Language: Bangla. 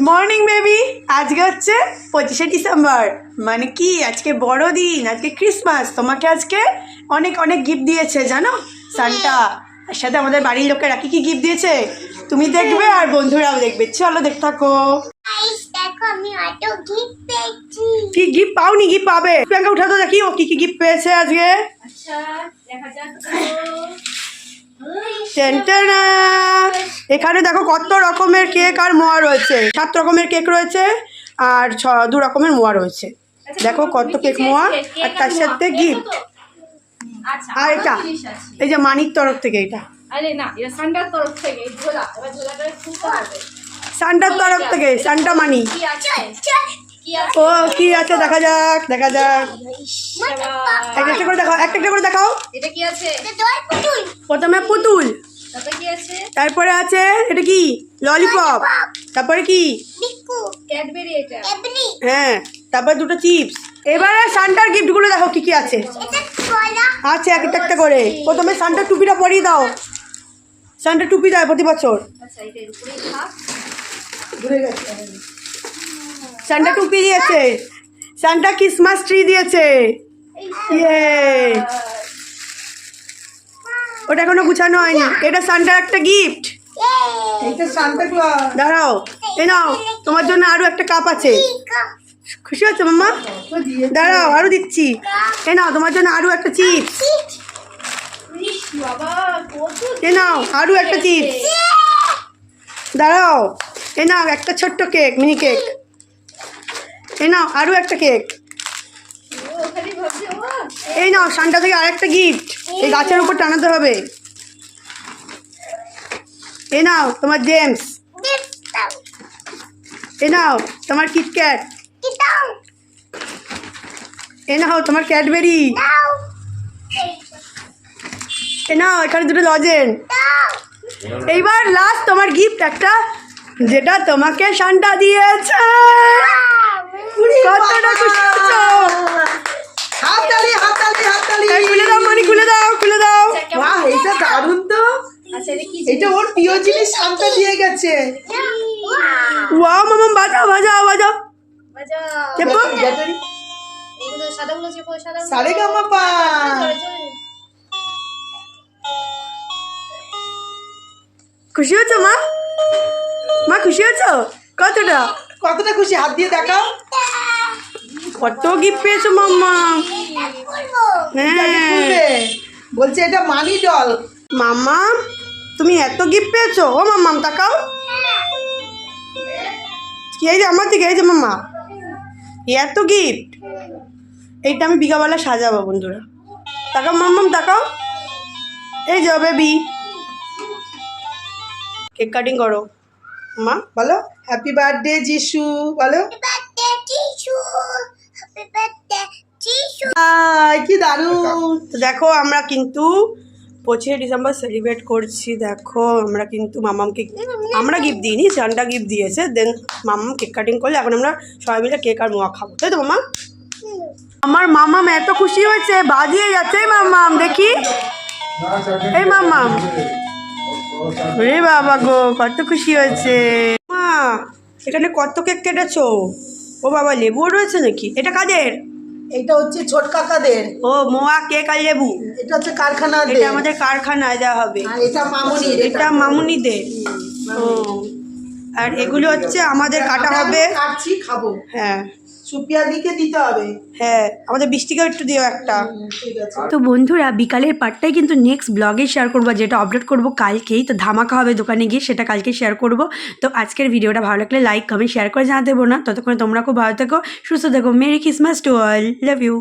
Morning baby. আজকে হচ্ছে 25শে ডিসেম্বর, মানে কি আজকে বড় দিন, আজকে ক্রিসমাস। তোমাকে আজকে অনেক অনেক গিফট দিয়েছে জানো সান্টা। আর সাথে আমাদের বাড়ির লোকেরা কি কি গিফট দিয়েছে তুমি দেখবে আর বন্ধুরাও দেখবে। চলো দেখতে থাকো। কি গিফট পাওনি? গিফট পাবে। প্রিয়াঙ্কা উঠা তো দেখি ও কি কি গিফট পেয়েছে আজকে। আচ্ছা দেখা যাক। এখানে দেখো কত রকমের কেক আর মোয়া রয়েছে। 7 রকমের কেক রয়েছে আর 2 রকমের মোয়া রয়েছে। দেখো কত কেক মোয়া আর তার সাথে গিফট। আর এটা এই যে মানির তরফ থেকে, এটা আরে না, এটা সান্টার তরফ থেকে। এই ঝোলা, এবার ঝোলাটা খুলতে হবে। সান্টার তরফ থেকে, সান্টা মানি। কি আছে? ও কি আছে দেখা যাক, দেখা যাক। একটা করে দেখাও, একটা করে দেখাও। এটা কি আছে? প্রথমে পুতুল, তারপরে কি আছে? তারপরে আছে এটা কি ললিপপ, তারপরে কি ক্যাডবেরি। এটা হ্যাঁ, তারপরে 2টো চিপস। এবারে সান্টার গিফট গুলো দেখো কি কি আছে। আচ্ছা একটা একটা করে। প্রথমে সান্টার টুপিটা পরিয়ে দাও। সান্টার টুপি দেয় প্রতি বছর। আচ্ছা এটা এর উপরেই থাক। সান্টা টুপি দিয়েছে, সান্টা ক্রিসমাস ট্রি দিয়েছে। ইয়ে, ওটা এখনো গুছানো হয়নি। এটা সান্টার একটা গিফট। এইটা সান্টা ক্লজ। দাঁড়াও, এই নাও তোমার জন্য আরো একটা কাপ আছে। খুশি হচ্ছে মাম্মা? দাঁড়াও আরো দিচ্ছি। এই নাও তোমার জন্য আরো একটা চিপস। বাবা কত! এই নাও আরো একটা চিপস। দাঁড়াও, এই নাও একটা ছোট্ট কেক, মিনি কেক। এই নাও আরো একটা কেক। ও খালি ভাবছে ও। এই নাও সান্টা থেকে আরেকটা গিফট। এই গাছের উপর টানাতে হবে। এই নাও তোমার জেমস। এই নাও তোমার কিটক্যাট। এই নাও তোমার ক্যাডবেরি। এই নাও এখানে 2টো লজেন্স। এইবার লাস্ট তোমার গিফট একটা, যেটা তোমাকে সান্টা দিয়েছে। কতটা খুশি হচ্ছো? হাততালি হাততালি হাততালি। এই খুলে দাও মানি, খুলে দাও, খুলে দাও। বাহ, এটা দারুণ তো। আচ্ছা এটা কি? এটা ওর প্রিয় জিনিস সান্টা দিয়ে গেছে। ওয়াও মামাম, বাজাও বাজাও বাজাও। বাজা। চেপো। এগুলো সাদাগুলো চেপো, সাদা। সারেগামাপা। খুশি হচ্ছো মা? মা খুশি হচ্ছো? কতটা? কতটা খুশি, হাত দিয়ে দেখাও। কত গিফট পেয়েছো মাম্মা। এটাকে খুলবে। বলছে এটা মানি ডল। মাম্মা তুমি এত গিফট পেয়েছো? ও মাম্মাম তাকাও। কি এই যে আমার দিকে, এই যে মাম্মা এত গিফট। এইটা আমি বিকাবেলা সাজাবো বন্ধুরা। তাকাও মাম্মাম তাকাও। এই যে বেবি, কেক কাটিং করো মা। বলো হ্যাপি বার্থডে যিশু বলো। কি দারুণ। তো দেখো আমরা কিন্তু 25শে ডিসেম্বর সেলিব্রেট করছি। দেখো আমরা কিন্তু মামামকে, আমরা গিফট দিইনি, সান্টা গিফট দিয়েছে। দেন মামাম কেক কাটিং করলে এখন আমরা সবাই মিলে কেক আর মোয়া খাবো, তাই তো মামা? আমার মামাম এত খুশি হয়েছে, বাজিয়ে যাচ্ছে। এই মামাম দেখি, এই মামাম, রে বাবা গো কত খুশি হয়েছে। মা এখানে কত কেক কেটেছো? ও বাবা লেবুও রয়েছে নাকি? এটা কাদের? এটা হচ্ছে ছোট কাকাদের। ও মোয়া কেক আর লেবু। এটা হচ্ছে কারখানা। এটা আমাদের কারখানায় দেওয়া হবে। আর এটা মামুনির। এটা মামুনিদের। ও, আর এগুলো হচ্ছে আমাদের কাটা হবে। কাটছি খাবো। হ্যাঁ সুপিয়া দিকে দিতে হবে। হ্যাঁ, আমাদের বৃষ্টিকেও একটু দিও একটা। ঠিক আছে। তো বন্ধুরা বিকালের পার্টটাই কিন্তু নেক্সট ব্লগে শেয়ার করবো, যেটা আপলোড করবো কালকেই। তো ধামাকা হবে দোকানে গিয়ে, সেটা কালকে শেয়ার করবো। তো আজকের ভিডিওটা ভালো লাগলে লাইক কমেন্ট শেয়ার করে জানাতে দেবো না। ততক্ষণে তোমরা খুব ভালো থেকো, সুস্থ থেকো। Merry Christmas to all, love you.